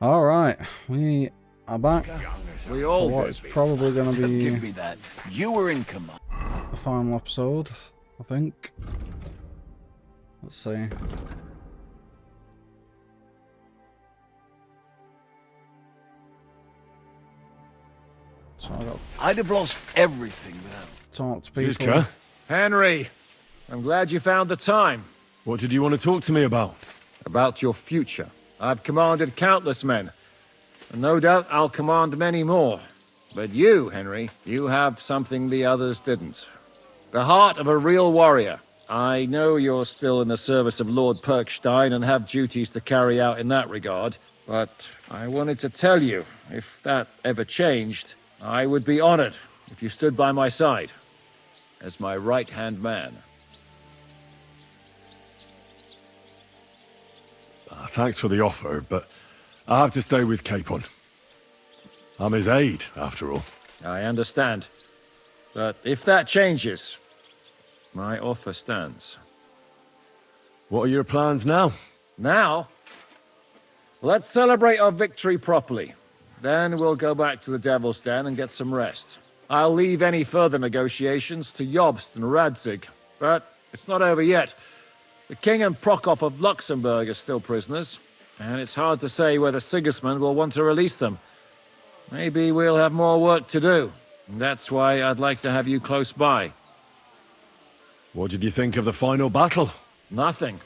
Alright, we are back. We For all what did. is probably going to Give be me that. You were in command. the final episode, I think. Let's see. So I got I'd have lost everything without. to talk to people. Jiska, Henry, I'm glad you found the time. what did you want to talk to me about? About your future. I've commanded countless men, and no doubt I'll command many more. But you, Henry, you have something the others didn't. The heart of a real warrior. I know you're still in the service of Lord Perkstein and have duties to carry out in that regard, but I wanted to tell you, if that ever changed, I would be honored if you stood by my side as my right-hand man. Thanks for the offer, but I have to stay with Capon. I'm his aide, after all. I understand. But if that changes, my offer stands. What are your plans now? Now, let's celebrate our victory properly. Then we'll go back to the Devil's Den and get some rest. I'll leave any further negotiations to Jobst and Radzig, but it's not over yet. The King and Prokop of Luxembourg are still prisoners, and it's hard to say whether Sigismund will want to release them. Maybe we'll have more work to do, and that's why I'd like to have you close by. What did you think of the final battle? Nothing.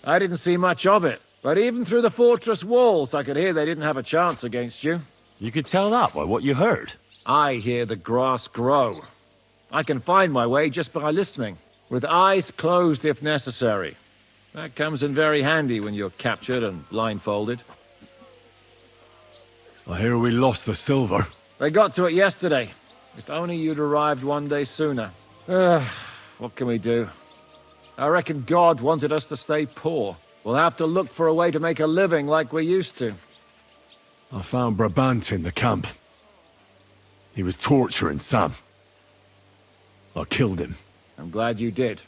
I didn't see much of it, but even through the fortress walls I could hear they didn't have a chance against you. You could tell that by what you heard. I hear the grass grow. I can find my way just by listening, with eyes closed if necessary. That comes in very handy when you're captured and blindfolded. I hear we lost the silver. They got to it yesterday. If only you'd arrived one day sooner. What can we do? I reckon God wanted us to stay poor. We'll have to look for a way to make a living like we used to. I found Brabant in the camp. He was torturing Sam. I killed him. I'm glad you did.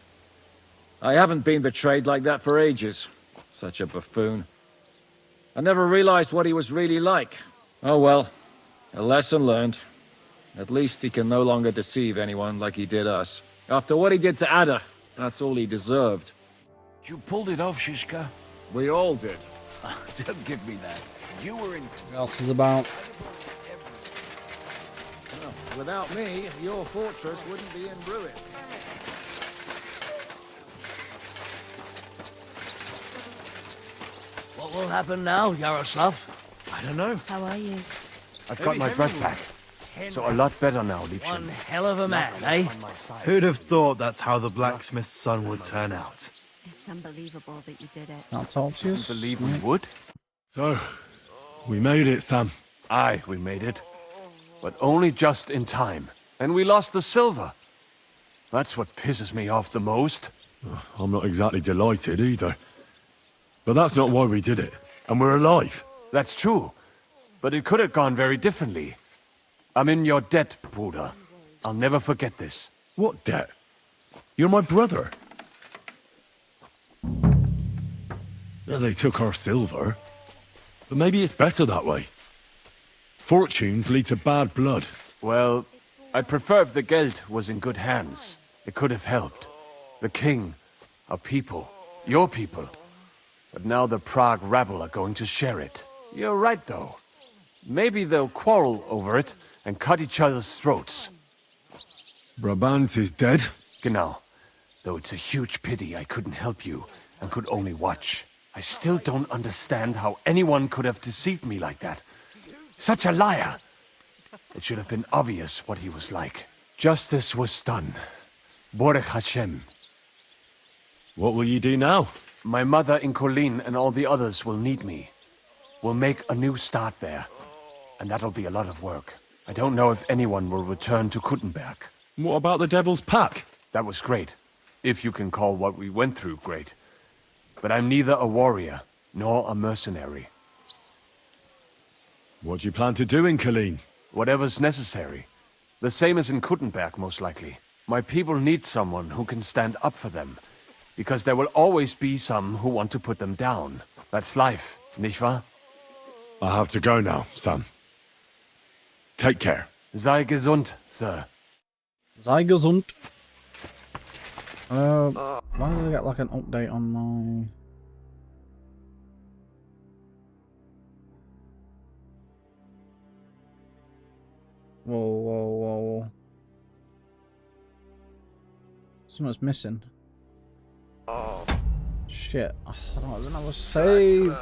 I haven't been betrayed like that for ages. Such a buffoon. I never realized what he was really like. Oh well, a lesson learned. At least he can no longer deceive anyone like he did us. After what he did to Ada, that's all he deserved. You pulled it off, Shishka. We all did. Don't give me that. You were in. What else is about? Well, without me, your fortress wouldn't be in ruin. What will happen now, Yaroslav? I don't know. How are you? I've got my breath back. So a lot better now, Liebchen. One hell of a man, eh? Who'd have thought that's how the blacksmith's son would turn out? It's unbelievable that you did it. Can't talk to you. Believe we would? So, we made it, Sam. Aye, we made it. But only just in time. And we lost the silver. That's what pisses me off the most. I'm not exactly delighted either. But that's not why we did it. And we're alive. That's true. But it could have gone very differently. I'm in your debt, Bruder. I'll never forget this. What debt? You're my brother. Yeah, they took our silver. But maybe it's better that way. Fortunes lead to bad blood. Well, I'd prefer if the Geld was in good hands. It could have helped. The king, our people, your people. But now the Prague rabble are going to share it. You're right, though. Maybe they'll quarrel over it and cut each other's throats. Brabant is dead. Genau. Though it's a huge pity I couldn't help you and could only watch. I still don't understand how anyone could have deceived me like that. Such a liar! It should have been obvious what he was like. Justice was done. Baruch Hashem. What will you do now? My mother in Kolin and all the others will need me. We'll make a new start there. And that'll be a lot of work. I don't know if anyone will return to Kuttenberg. What about the Devil's Pack? That was great. If you can call what we went through great. But I'm neither a warrior, nor a mercenary. What do you plan to do in Colleen? Whatever's necessary. The same as in Kuttenberg, most likely. My people need someone who can stand up for them. Because there will always be some who want to put them down. That's life, nicht wahr? I have to go now, Sam. Take care. Sei gesund, Sir. Sei gesund. Why did I get like an update on my... Whoa. Something's missing. Oh. Shit. I don't have a save.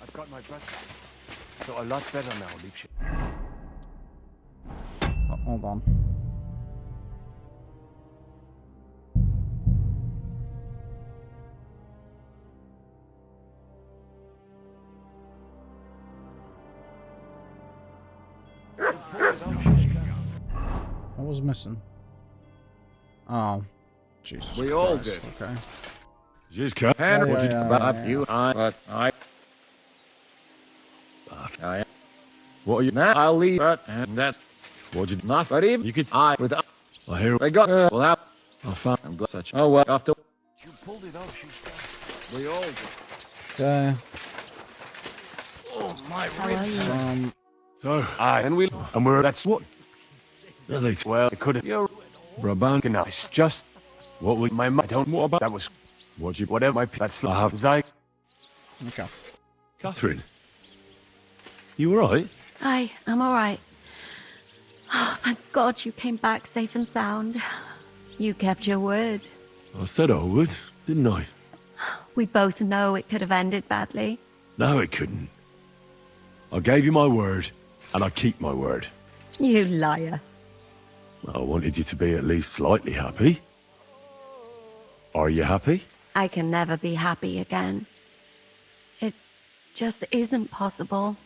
I've got my breath back. So a lot better now, Liebchen. Oh, hold on. What was missing? Oh, Jesus. We all Christ. did. Okay. Ziska. And Yeah, what yeah, about yeah. you? But what are you now? I'll leave it, and that's What'd you... not. But even You could... I with I hear... they got well. I found... I'm glad such. Oh well, after You pulled it off, Shishka. we all did. Okay. Oh, my How are you? So... And we... And we're... That's what... Yeah, they... Well, it could have... You're... Brabant. Genau. It's just... What we... My... I don't... What about... That was... What'd you... Whatever my... That's... I have... Sei... Okay. Catherine. You alright? I'm all right. Oh, thank God you came back safe and sound. You kept your word. I said I would, didn't I? We both know it could have ended badly. No, it couldn't. I gave you my word, and I keep my word. You liar. I wanted you to be at least slightly happy. Are you happy? I can never be happy again. It just isn't possible.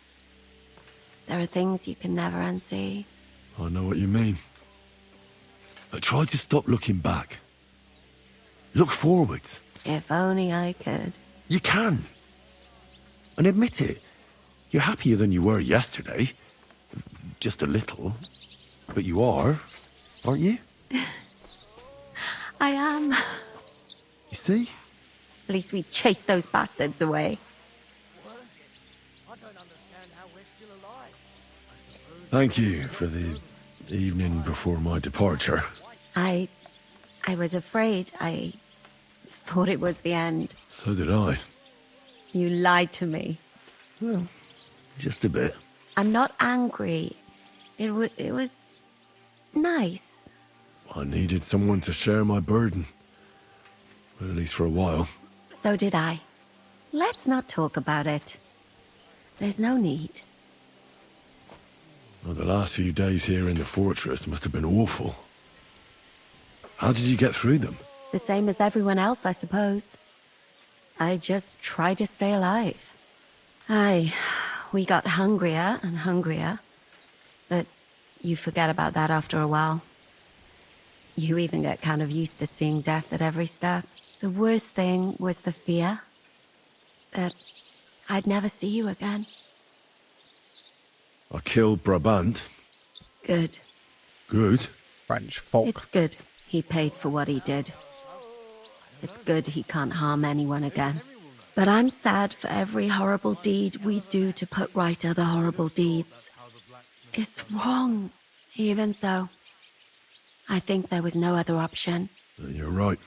There are things you can never unsee. I know what you mean. But try to stop looking back. Look forwards. If only I could. You can. And admit it. You're happier than you were yesterday. Just a little. But you are, aren't you? I am. You see? At least we chased those bastards away. Thank you for the evening before my departure. I was afraid. I thought it was the end. So did I. You lied to me. Well, just a bit. I'm not angry. It was nice. I needed someone to share my burden. At least for a while. So did I. Let's not talk about it. There's no need. Well, the last few days here in the fortress must have been awful. How did you get through them? The same as everyone else, I suppose. I just tried to stay alive. We got hungrier and hungrier. But you forget about that after a while. You even get kind of used to seeing death at every step. The worst thing was the fear that I'd never see you again. I killed Brabant. Good. Good. French folk. It's good he paid for what he did. It's good he can't harm anyone again. But I'm sad for every horrible deed we do to put right other horrible deeds. It's wrong, even so. I think there was no other option. You're right.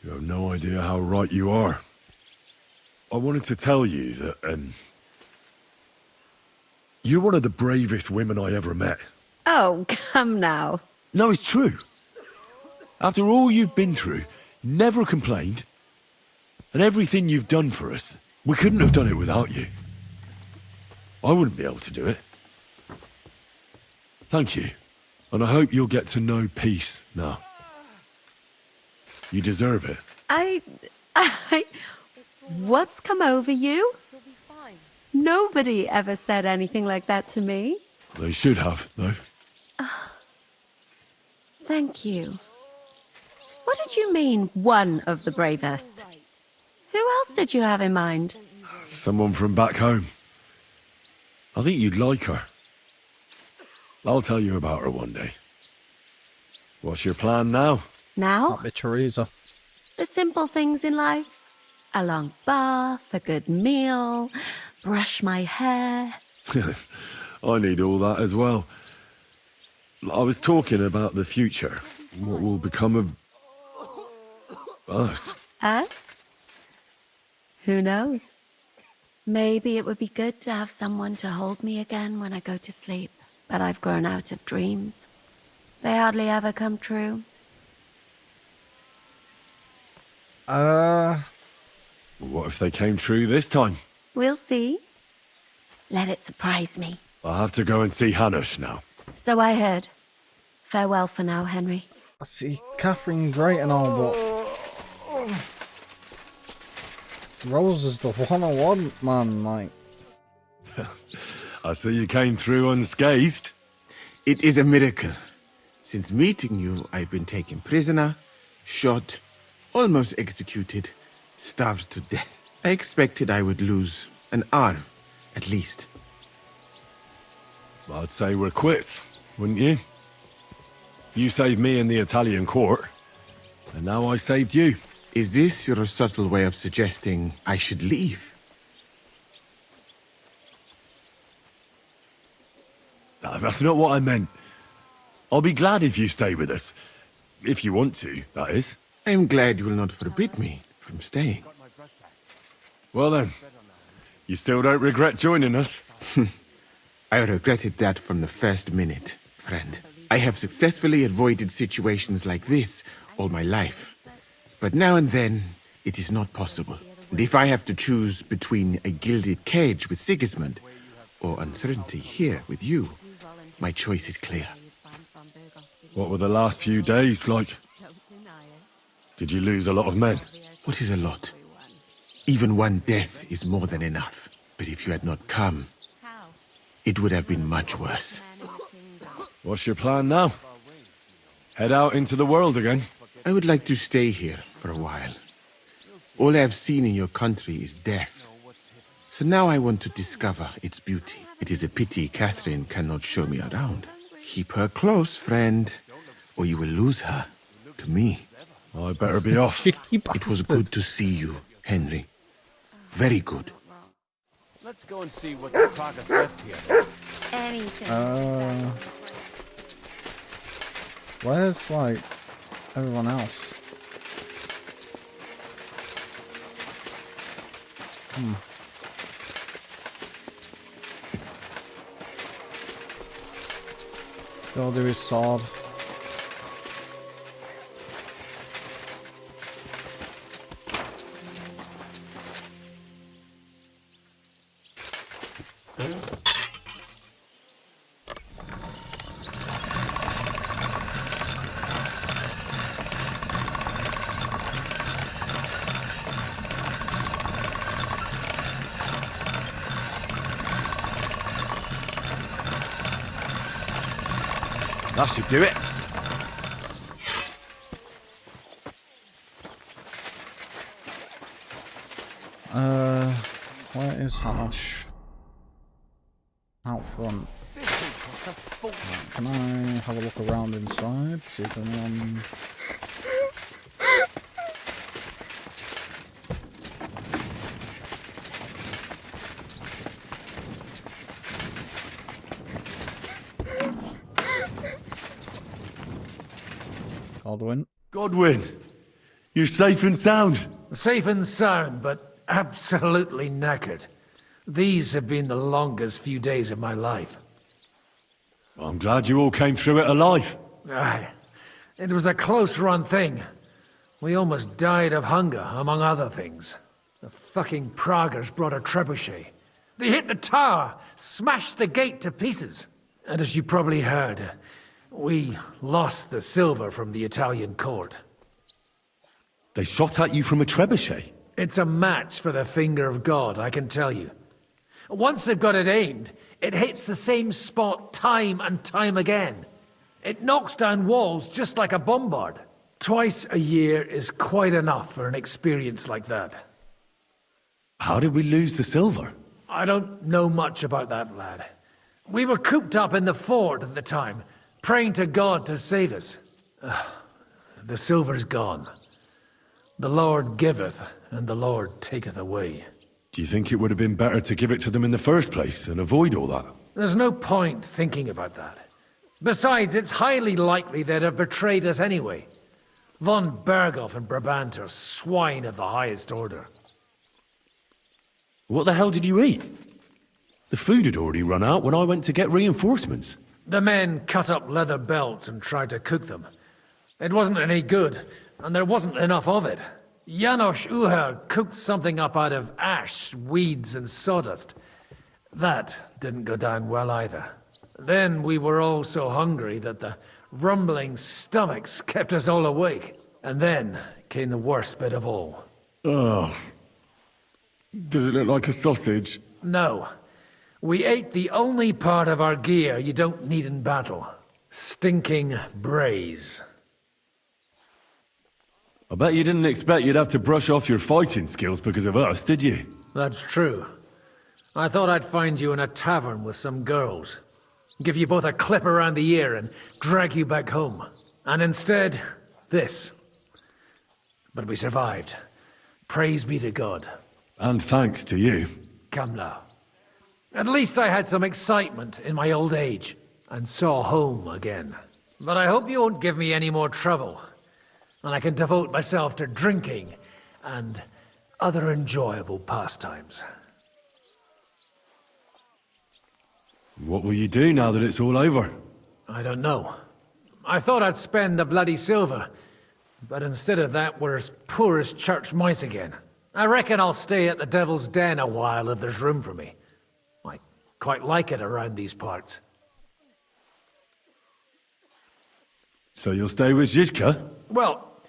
You have no idea how right you are. I wanted to tell you that, you're one of the bravest women I ever met. Oh, come now. No, it's true. After all you've been through, you never complained. And everything you've done for us, we couldn't have done it without you. I wouldn't be able to do it. Thank you. And I hope you'll get to know peace now. You deserve it. What's come over you? Nobody ever said anything like that to me. They should have, though. Thank you. What did you mean, one of the bravest? Who else did you have in mind? Someone from back home. I think you'd like her. I'll tell you about her one day. What's your plan now? Now? That'd be Teresa. The simple things in life. A long bath, a good meal, brush my hair. I need all that as well. I was talking about the future. What will become of us? Us? Who knows? Maybe it would be good to have someone to hold me again when I go to sleep. But I've grown out of dreams. They hardly ever come true. What if they came true this time? We'll see. Let it surprise me. I have to go and see Hanush now. So I heard. Farewell for now, Henry. I see Catherine great and all, but Rose is the one I want, man. Like, I see you came through unscathed. It is a miracle. Since meeting you, I've been taken prisoner, shot, almost executed, starved to death. I expected I would lose an arm, at least. I'd say we're quits, wouldn't you? You saved me in the Italian court, and now I saved you. Is this your subtle way of suggesting I should leave? No, that's not what I meant. I'll be glad if you stay with us. If you want to, that is. I am glad you will not forbid me from staying. Well then, you still don't regret joining us? I regretted that from the first minute, friend. I have successfully avoided situations like this all my life. But now and then, it is not possible. And if I have to choose between a gilded cage with Sigismund or uncertainty here with you, my choice is clear. What were the last few days like? Did you lose a lot of men? What is a lot? Even one death is more than enough. But if you had not come, it would have been much worse. What's your plan now? Head out into the world again? I would like to stay here for a while. All I have seen in your country is death. So now I want to discover its beauty. It is a pity Catherine cannot show me around. Keep her close, friend, or you will lose her to me. I better be off. It was good to see you, Henry. Very good. Let's go and see what the progress left here. Anything. where's like everyone else? Still do his sword. That should do it. Where is Hanush? Out front. Can I have a look around inside? See if anyone... Godwin? Godwin, you're safe and sound. Safe and sound, but absolutely knackered. These have been the longest few days of my life. I'm glad you all came through it alive. Aye. It was a close-run thing. We almost died of hunger, among other things. The fucking Praguers brought a trebuchet. They hit the tower, smashed the gate to pieces. And as you probably heard, we lost the silver from the Italian court. They shot at you from a trebuchet. It's a match for the finger of God, I can tell you. Once they've got it aimed, it hits the same spot time and time again. It knocks down walls just like a bombard. Twice a year is quite enough for an experience like that. How did we lose the silver? I don't know much about that, lad. We were cooped up in the fort at the time, praying to God to save us. The silver's gone. The Lord giveth, and the Lord taketh away. Do you think it would have been better to give it to them in the first place and avoid all that? There's no point thinking about that. Besides, it's highly likely they'd have betrayed us anyway. Von Berghoff and Brabant are swine of the highest order. What the hell did you eat? The food had already run out when I went to get reinforcements. The men cut up leather belts and tried to cook them. It wasn't any good, and there wasn't enough of it. Janos Uher cooked something up out of ash, weeds, and sawdust. That didn't go down well either. Then we were all so hungry that the rumbling stomachs kept us all awake. And then came the worst bit of all. Ugh. Did it look like a sausage? No. We ate the only part of our gear you don't need in battle. Stinking braise. I bet you didn't expect you'd have to brush off your fighting skills because of us, did you? That's true. I thought I'd find you in a tavern with some girls. Give you both a clip around the ear and drag you back home. And instead, this. But we survived. Praise be to God. And thanks to you. Come now. At least I had some excitement in my old age, and saw home again. But I hope you won't give me any more trouble, and I can devote myself to drinking and other enjoyable pastimes. What will you do now that it's all over? I don't know. I thought I'd spend the bloody silver, but instead of that, we're as poor as church mice again. I reckon I'll stay at the Devil's Den a while if there's room for me. I quite like it around these parts. So you'll stay with Zizka? Well,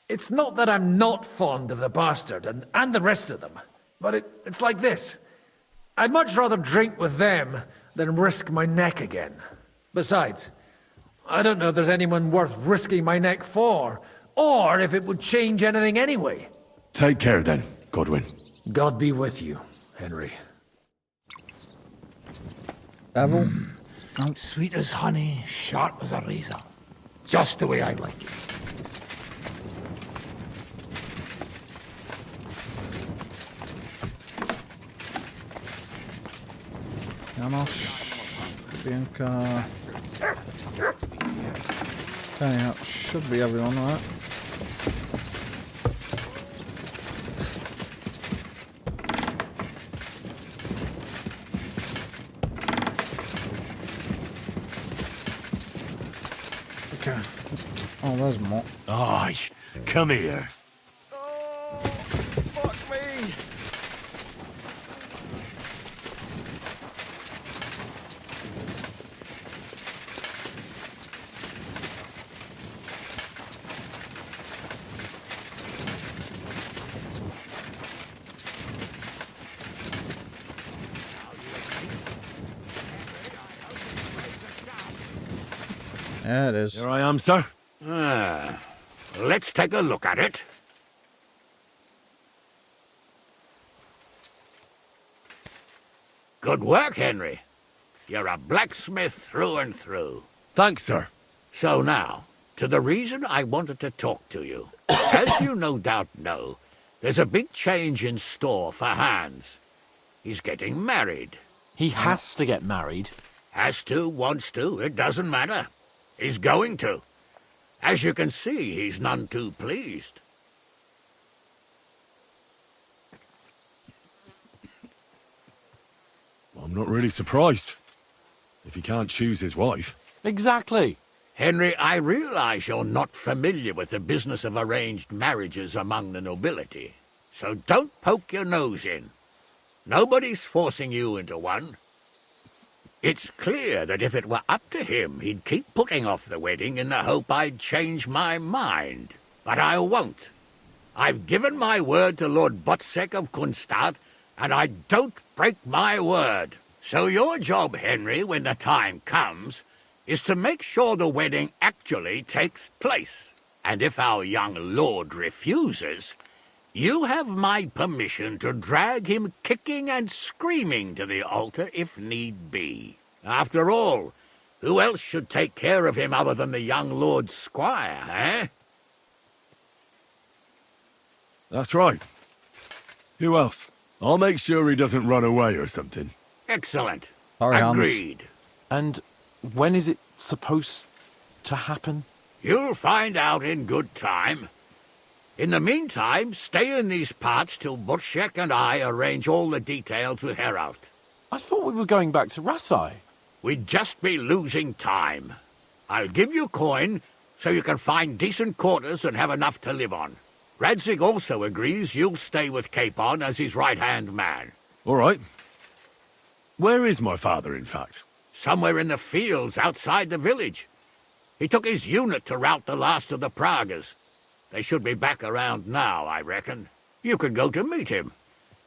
it's not that I'm not fond of the bastard and the rest of them, but it's like this. I'd much rather drink with them than risk my neck again. Besides, I don't know if there's anyone worth risking my neck for, or if it would change anything anyway. Take care then, Godwin. God be with you, Henry. Devil? Sweet as honey, sharp as a razor. Just the way I'd like it. Janos, Bianca. Okay, that should be everyone, right? Okay. Oh, there's more. Aye, come here. Yeah, it is. Here I am, sir. Let's take a look at it. Good work, Henry. You're a blacksmith through and through. Thanks, sir. So now, to the reason I wanted to talk to you. As you no doubt know, there's a big change in store for Hans. He's getting married. He has to get married. Has to, wants to, it doesn't matter. He's going to. As you can see, he's none too pleased. I'm not really surprised. If he can't choose his wife. Exactly. Henry, I realize you're not familiar with the business of arranged marriages among the nobility, so don't poke your nose in. Nobody's forcing you into one. It's clear that if it were up to him, he'd keep putting off the wedding in the hope I'd change my mind. But I won't. I've given my word to Lord Botzek of Kunstad, and I don't break my word. So your job, Henry, when the time comes, is to make sure the wedding actually takes place. And if our young lord refuses, you have my permission to drag him kicking and screaming to the altar if need be. After all, who else should take care of him other than the young lord's squire, eh? That's right. Who else? I'll make sure he doesn't run away or something. Excellent. Sorry, Hans. Agreed. And when is it supposed to happen? You'll find out in good time. In the meantime, stay in these parts till Butchek and I arrange all the details with Herald. I thought we were going back to Ratai. We'd just be losing time. I'll give you coin so you can find decent quarters and have enough to live on. Radzig also agrees you'll stay with Capon as his right-hand man. All right. Where is my father, in fact? Somewhere in the fields outside the village. He took his unit to rout the last of the Pragas. They should be back around now, I reckon. You could go to meet him.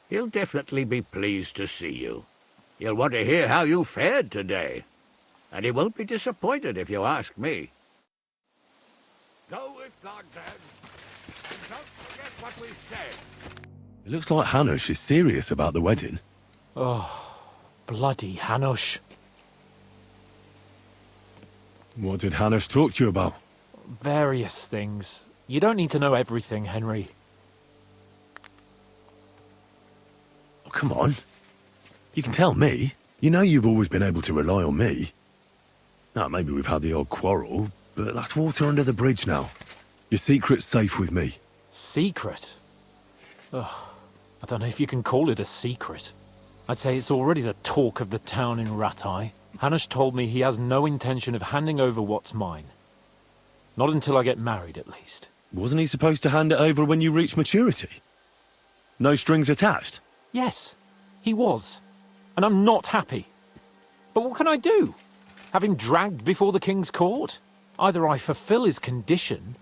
He'll definitely be pleased to see you. He'll want to hear how you fared today. And he won't be disappointed if you ask me. Go with God, then. And don't forget what we said. It looks like Hanush is serious about the wedding. Oh, bloody Hanush. What did Hanush talk to you about? Various things. You don't need to know everything, Henry. Oh, come on. You can tell me. You know you've always been able to rely on me. Now, maybe we've had the odd quarrel, but that's water under the bridge now. Your secret's safe with me. Secret? Ugh, I don't know if you can call it a secret. I'd say it's already the talk of the town in Ratai. Hanush told me he has no intention of handing over what's mine. Not until I get married, at least. Wasn't he supposed to hand it over when you reach maturity? No strings attached? Yes, he was. And I'm not happy. But what can I do? Have him dragged before the king's court? Either I fulfill his condition,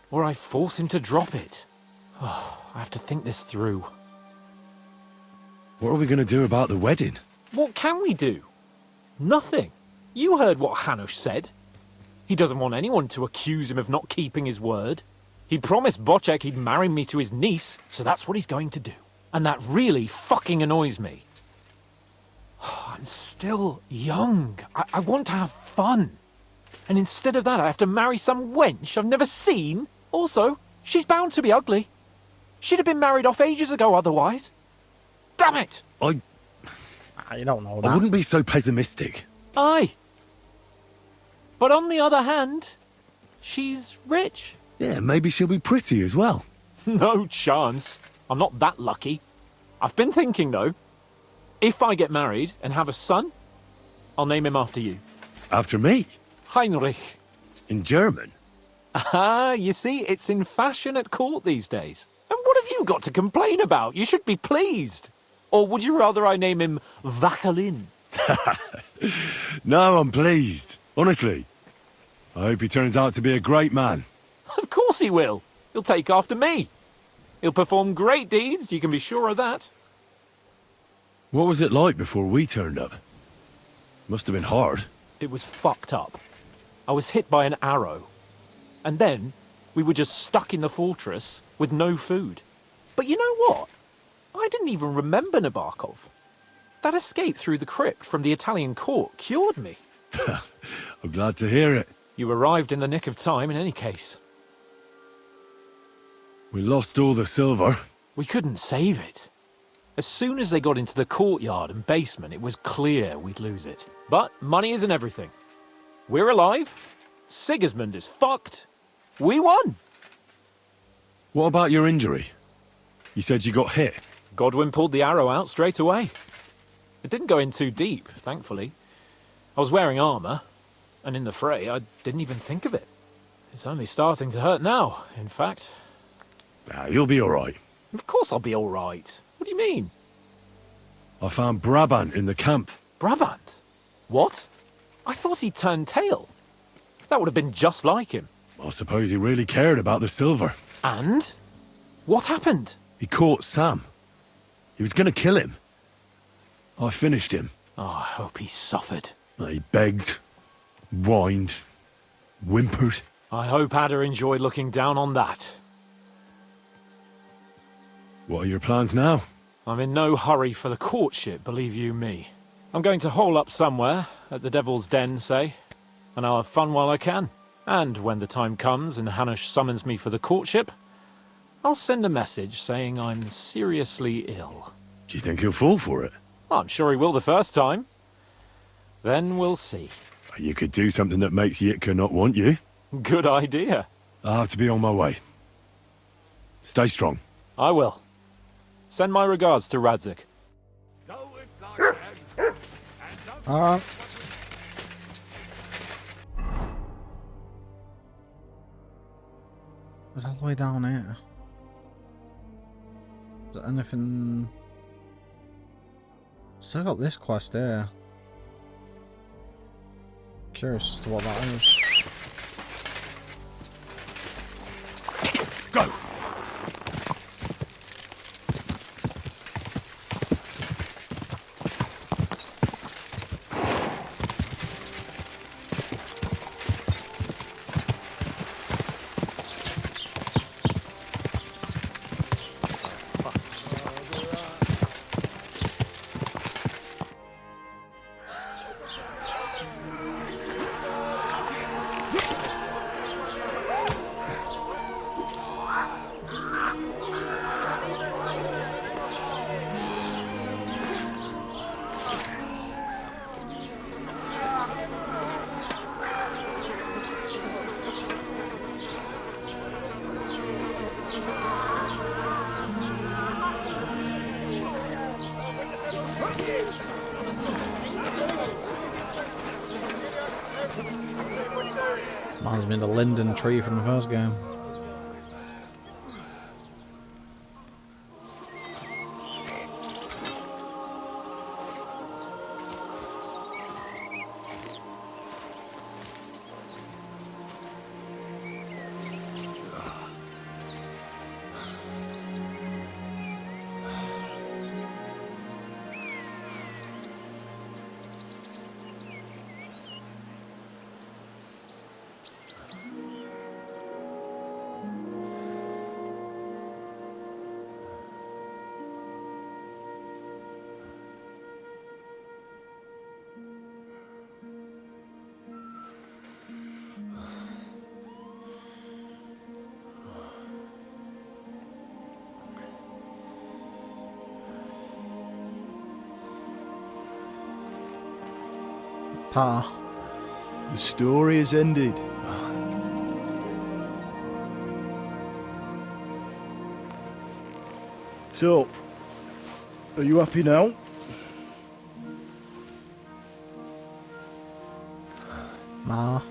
or I force him to drop it. Oh, I have to think this through. What are we going to do about the wedding? What can we do? Nothing. You heard what Hanush said. He doesn't want anyone to accuse him of not keeping his word. He promised Bocek he'd marry me to his niece, so that's what he's going to do. And that really fucking annoys me. I'm still young. I want to have fun. And instead of that, I have to marry some wench I've never seen. Also, she's bound to be ugly. She'd have been married off ages ago otherwise. Damn it! You don't know that. I wouldn't be so pessimistic. Aye. But on the other hand, she's rich. Yeah, maybe she'll be pretty as well. No chance. I'm not that lucky. I've been thinking, though. If I get married and have a son, I'll name him after you. After me? Heinrich. In German? Ah, you see, it's in fashion at court these days. And what have you got to complain about? You should be pleased. Or would you rather I name him Vakalin? No, I'm pleased. Honestly. I hope he turns out to be a great man. Of course he will. He'll take after me. He'll perform great deeds, you can be sure of that. What was it like before we turned up? Must have been hard. It was fucked up. I was hit by an arrow. And then, we were just stuck in the fortress with no food. But you know what? I didn't even remember Nabokov. That escape through the crypt from the Italian court cured me. I'm glad to hear it. You arrived in the nick of time in any case. We lost all the silver. We couldn't save it. As soon as they got into the courtyard and basement, it was clear we'd lose it. But money isn't everything. We're alive. Sigismund is fucked. We won. What about your injury? You said you got hit. Godwin pulled the arrow out straight away. It didn't go in too deep, thankfully. I was wearing armor, and in the fray, I didn't even think of it. It's only starting to hurt now, in fact. You'll be all right. Of course I'll be all right. What do you mean? I found Brabant in the camp. Brabant? What? I thought he turned tail. That would have been just like him. I suppose he really cared about the silver. And? What happened? He caught Sam. He was going to kill him. I finished him. Oh, I hope he suffered. He begged, whined, whimpered. I hope Ada enjoyed looking down on that. What are your plans now? I'm in no hurry for the courtship, believe you me. I'm going to hole up somewhere, at the Devil's Den, say, and I'll have fun while I can. And when the time comes and Hanush summons me for the courtship, I'll send a message saying I'm seriously ill. Do you think he'll fall for it? I'm sure he will the first time. Then we'll see. You could do something that makes Yitka not want you. Good idea. I'll have to be on my way. Stay strong. I will. Send my regards to Radzig. It's all the way down here. Is there anything... Still got this quest here. Curious as to what that is. Go! Reminds me of the linden tree from the first game. Pa. The story is ended. So, are you happy now? Ma.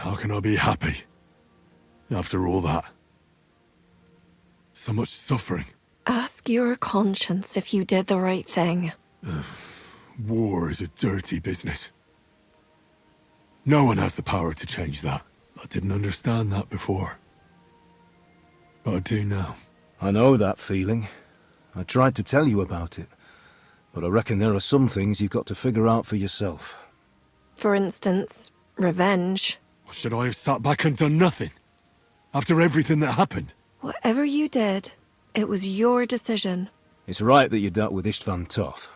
How can I be happy? After all that. So much suffering. Ask your conscience if you did the right thing. War is a dirty business. No one has the power to change that. I didn't understand that before. But I do now. I know that feeling. I tried to tell you about it. But I reckon there are some things you've got to figure out for yourself. For instance, revenge. Should I have sat back and done nothing? After everything that happened? Whatever you did, it was your decision. It's right that you dealt with Istvan tough.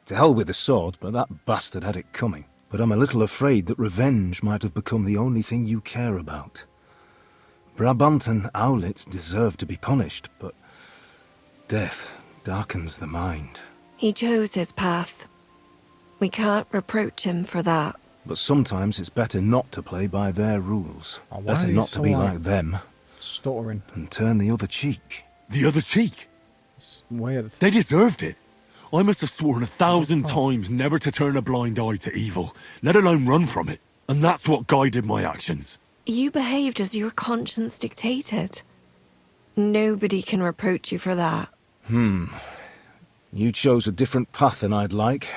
To hell with the sword, but that bastard had it coming. But I'm a little afraid that revenge might have become the only thing you care about. Brabant and Owlet deserve to be punished, but death darkens the mind. He chose his path. We can't reproach him for that. But sometimes it's better not to play by their rules. Oh, Better not to be like them. Stuttering. And turn the other cheek. The other cheek? It's weird. They deserved it. I must have sworn 1,000 times never to turn a blind eye to evil, let alone run from it. And that's what guided my actions. You behaved as your conscience dictated. Nobody can reproach you for that. You chose a different path than I'd like.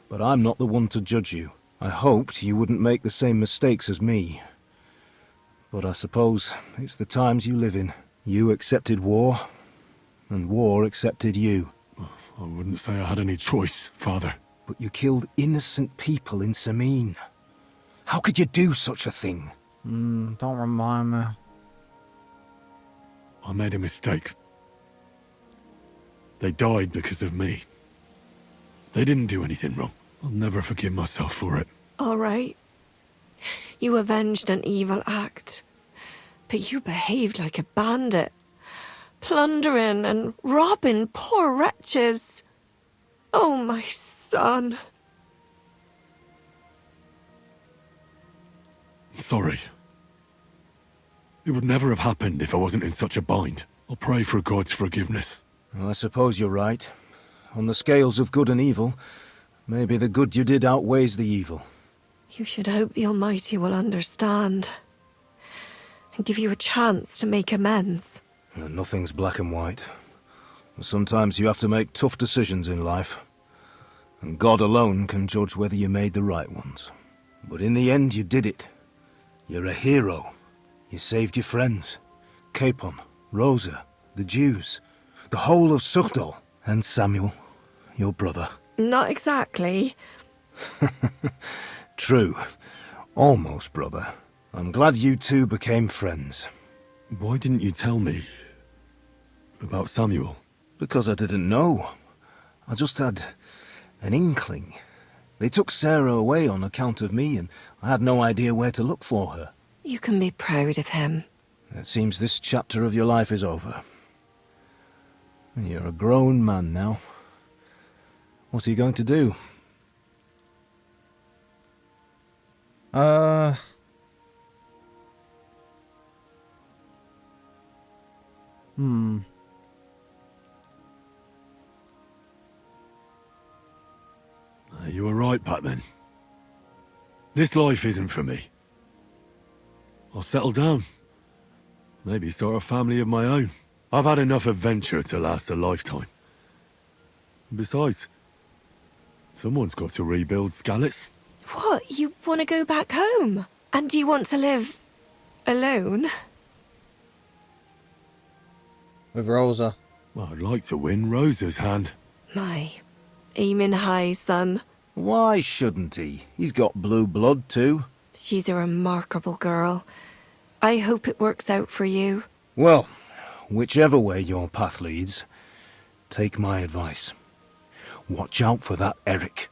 But I'm not the one to judge you. I hoped you wouldn't make the same mistakes as me. But I suppose it's the times you live in. You accepted war, and war accepted you. I wouldn't say I had any choice, Father. But you killed innocent people in Sameen. How could you do such a thing? Don't remind me. I made a mistake. They died because of me. They didn't do anything wrong. I'll never forgive myself for it. All right. You avenged an evil act. But you behaved like a bandit. Plundering and robbing poor wretches. Oh, my son. Sorry. It would never have happened if I wasn't in such a bind. I'll pray for God's forgiveness. Well, I suppose you're right. On the scales of good and evil, maybe the good you did outweighs the evil. You should hope the Almighty will understand. And give you a chance to make amends. Nothing's black and white. Sometimes you have to make tough decisions in life. And God alone can judge whether you made the right ones. But in the end, you did it. You're a hero. You saved your friends. Capon, Rosa, the Jews, the whole of Sugdol, and Samuel, your brother. Not exactly. True. Almost, brother. I'm glad you two became friends. Why didn't you tell me about Samuel? Because I didn't know. I just had an inkling. They took Sarah away on account of me, and I had no idea where to look for her. You can be proud of him. It seems this chapter of your life is over. You're a grown man now. What are you going to do? You were right back then. This life isn't for me. I'll settle down. Maybe start a family of my own. I've had enough adventure to last a lifetime. Besides, someone's got to rebuild Skalitz. What? You want to go back home? And do you want to live alone? With Rosa. Well, I'd like to win Rosa's hand. My, aiming high, son. Why shouldn't he? He's got blue blood too. She's a remarkable girl. I hope it works out for you. Well, whichever way your path leads, take my advice. Watch out for that Eric.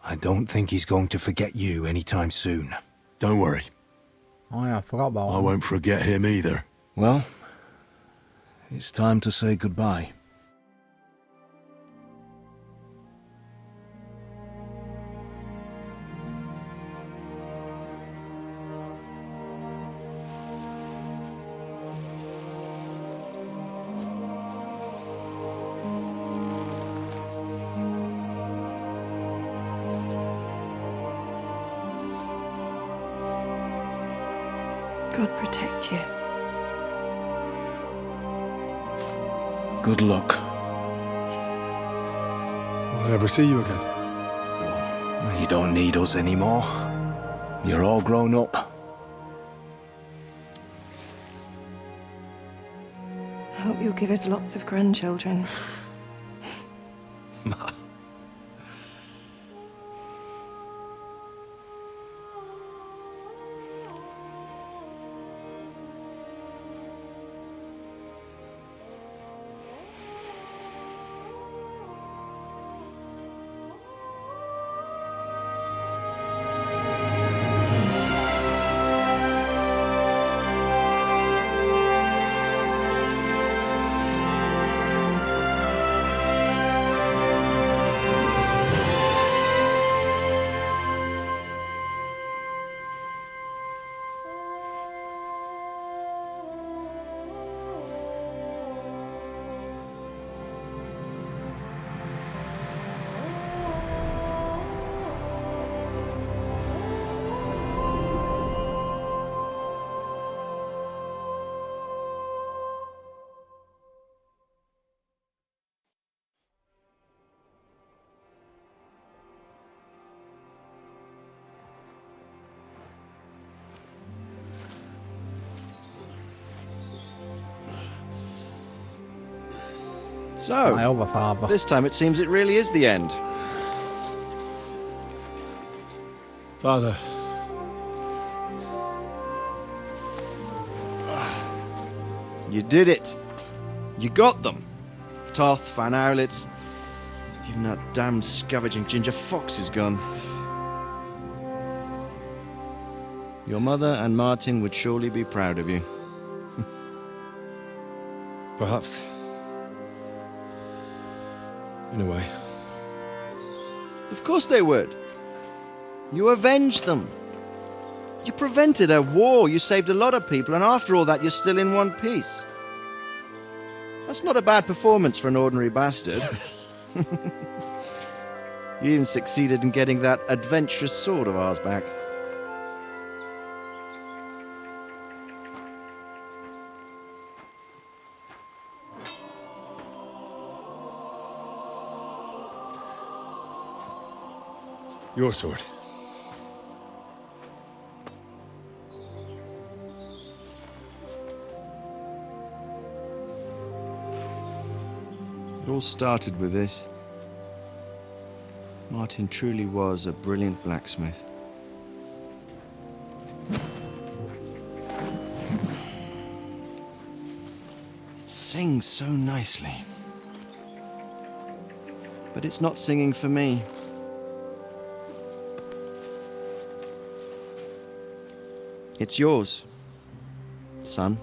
I don't think he's going to forget you anytime soon. Don't worry. Oh yeah, I forgot about I him. won't forget him either. Well, it's time to say goodbye. God protect you. Good luck. Will I ever see you again? You don't need us anymore. You're all grown up. I hope you'll give us lots of grandchildren. So, My other father. this time it seems it really is the end. Father. You did it. You got them. Toth, Van Owlitz. Even that damned scavenging ginger fox is gone. Your mother and Martin would surely be proud of you. Perhaps. In a way. Of course they would. You avenged them. You prevented a war, you saved a lot of people, and after all that, you're still in one piece. That's not a bad performance for an ordinary bastard. You even succeeded in getting that adventurous sword of ours back. Your sword. It all started with this. Martin truly was a brilliant blacksmith. It sings so nicely. But it's not singing for me. It's yours, son.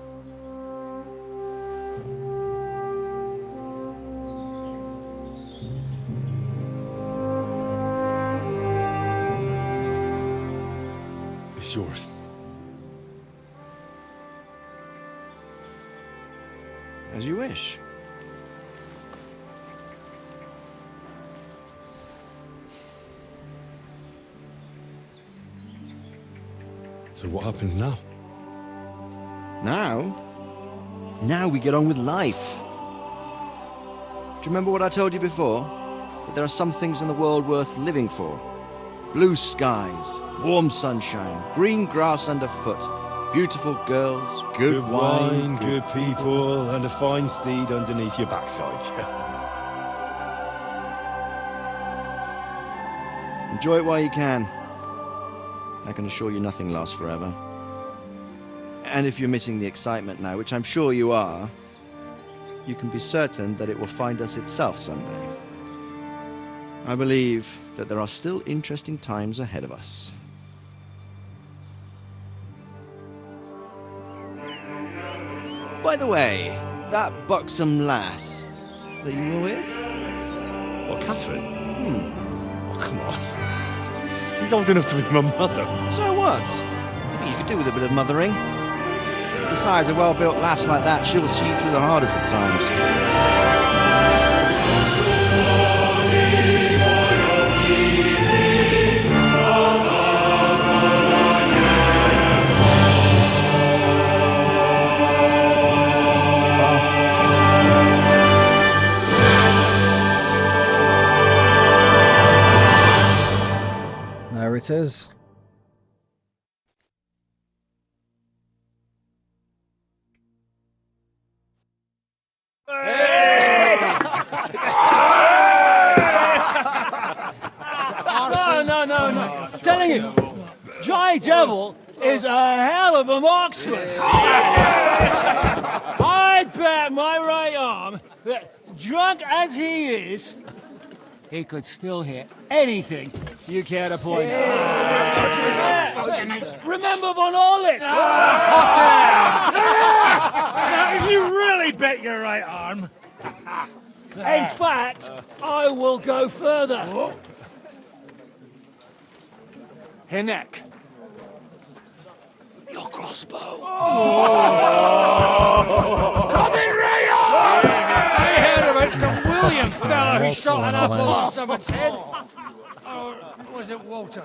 It's yours. As you wish. So what happens now? Now? Now we get on with life. Do you remember what I told you before? That there are some things in the world worth living for. Blue skies, warm sunshine, green grass underfoot, beautiful girls, good wine, good people, and a fine steed underneath your backside. Enjoy it while you can. I can assure you nothing lasts forever. And if you're missing the excitement now, which I'm sure you are, you can be certain that it will find us itself someday. I believe that there are still interesting times ahead of us. By the way, that buxom lass that you were with? What, Catherine? Oh, come on. She's old enough to be my mother. So what? I think you could do with a bit of mothering. Besides, a well-built lass like that, she'll see you through the hardest of times. There it is. No. I'm telling you, Jai Devil is a hell of a marksman. I'd bet my right arm that, drunk as he is, he could still hit anything you care to point out. Remember Von Orlitz? Now, you really bet your right arm. In fact, I will go further. Hinek. Your crossbow. Come in, Rayo! I heard about some William fella who shot an apple off someone's head. Or was it Walter?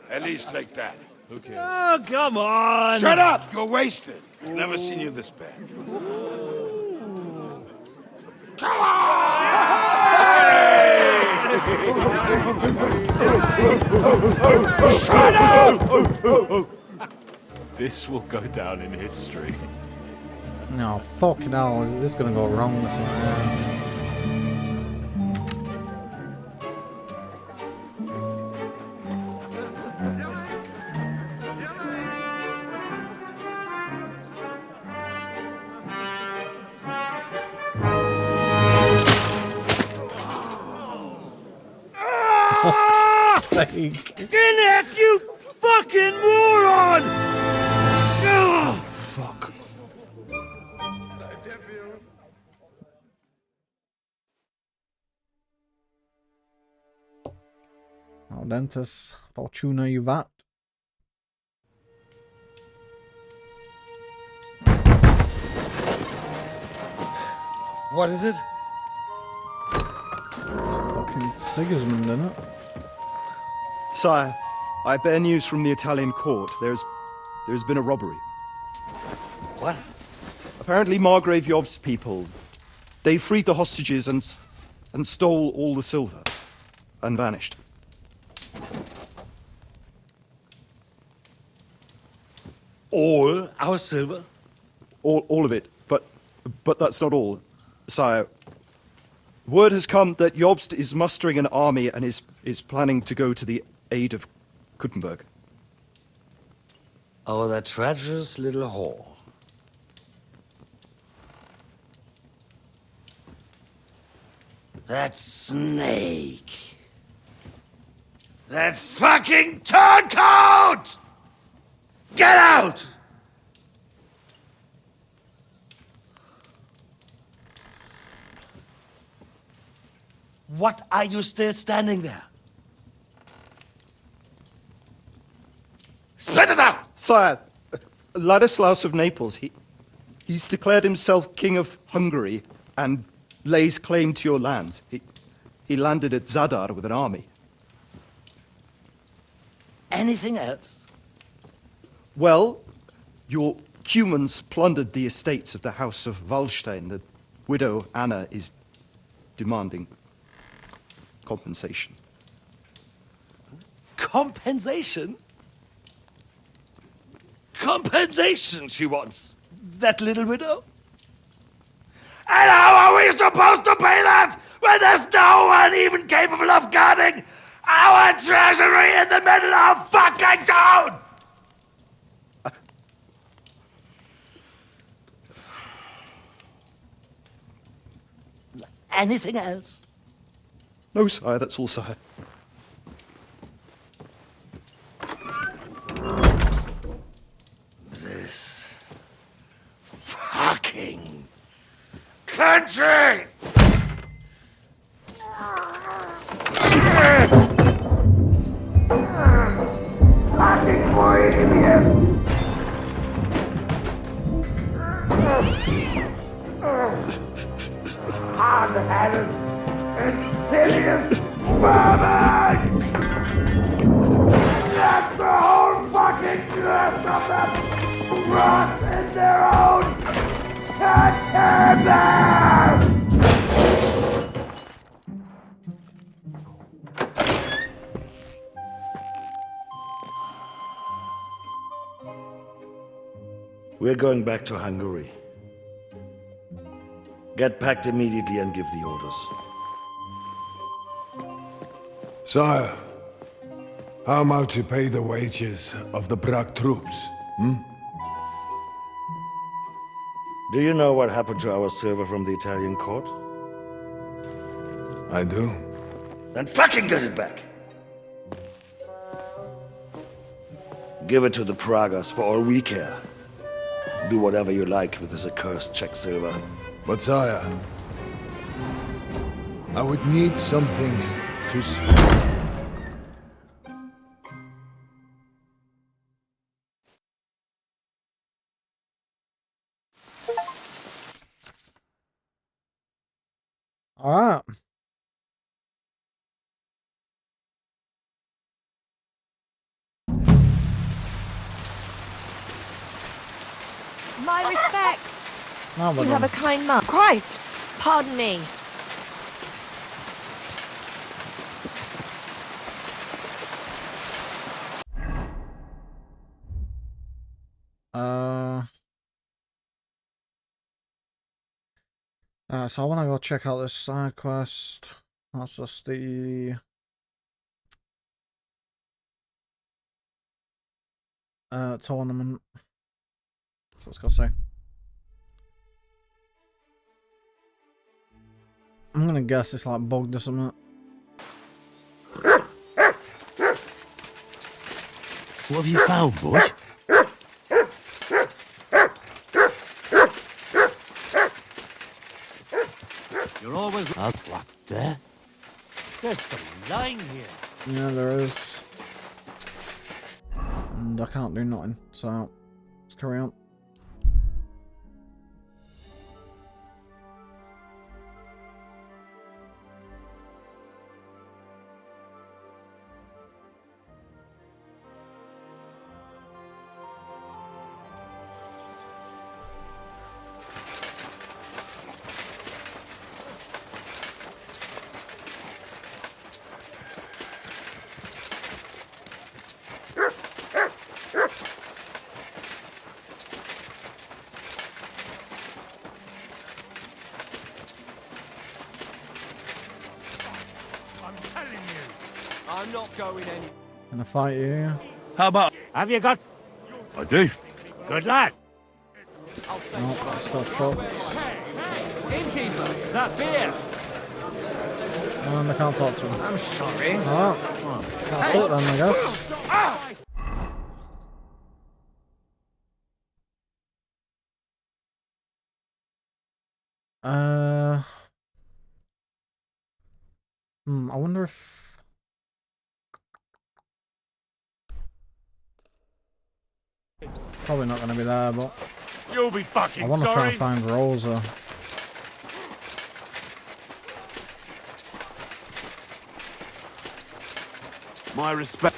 At least take that. Who cares? Oh, come on! Shut up! You're wasted. Never seen you this bad. Come on! Shut up! This will go down in history. No, fucking hell, is this gonna go wrong or something? Fuck's sake. Gillick, you fucking moron! Fuck. Audentes fortuna juvat. What is it? Fucking Sigismund, isn't it? Sire, I bear news from the Italian court. There's been a robbery. What? Apparently Margrave Yob's people, they freed the hostages and stole all the silver and vanished. All our silver? All of it, but that's not all, sire. Word has come that Jobst is mustering an army and is planning to go to the aid of Kuttenberg. Oh, that treacherous little whore. That snake. That fucking turncoat! Get out! What are you still standing there? Spit it out! Sire, Ladislaus of Naples, he's declared himself king of Hungary and lays claim to your lands. He landed at Zadar with an army. Anything else? Well, your Cumans plundered the estates of the House of Wallstein. The widow Anna is demanding compensation. Compensation? Compensation she wants, that little widow? And how are we supposed to pay that when there's no one even capable of guarding our treasury in the middle of fucking town? Anything else? No, sire, that's all, sire. This fucking country! Fucking bohemian! Hard-headed, insidious vermin! That's the whole fucking curse of them! Rot in their own containers! We're going back to Hungary. Get packed immediately and give the orders. Sire, how am I to pay the wages of the Prague troops? Do you know what happened to our silver from the Italian court? I do. Then fucking get it back! Give it to the Pragas for all we care. Do whatever you like with this accursed Czech silver. But sire, I would need something to Alright. My respects. No, You have a kind mind. Christ! Pardon me. So I want to go check out this side quest. That's just the tournament. So let's go see. I'm gonna guess it's like bugged or something. What have you found, boy? You're always Up there. There's some line here. Yeah, there is. And I can't do nothing, so let's carry on. I'm not going any. Gonna fight you here. How about? Have you got? I do. Good lad. No, still fucked. Innkeeper, that beer. And I can't talk to him. I'm sorry. Oh, that's it then, I guess. I wonder if... Probably not going to be there, but... You'll be fucking I want to try sorry. and find Rosa. My respect.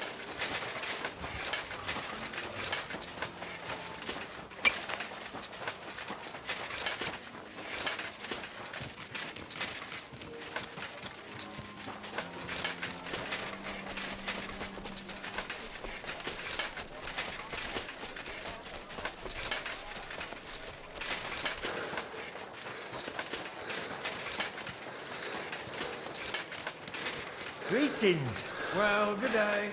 Greetings. Well, good day.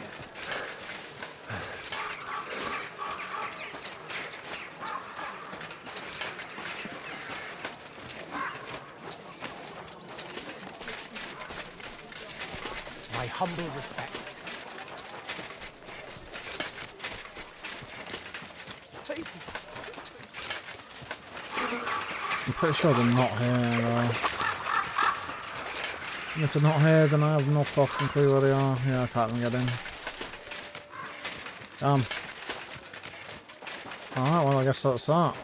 My humble respect. I'm pretty sure they're not here, though. And if they're not here, then I have no fucking clue where they are. Yeah, I can't even get in. Damn. Alright, well, I guess that's that.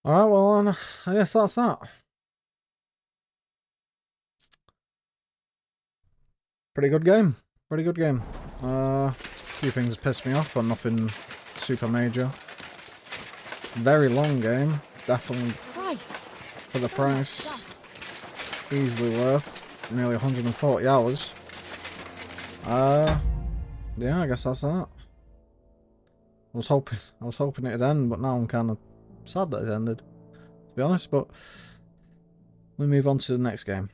Alright, well, then, I guess that's that. Pretty good game. Pretty good game. A few things pissed me off, but nothing super major. Very long game. Definitely for the price. Easily worth nearly 140 hours. Yeah, I guess that's that. I was hoping it'd end, but now I'm kind of sad that it ended, to be honest. But we move on to the next game.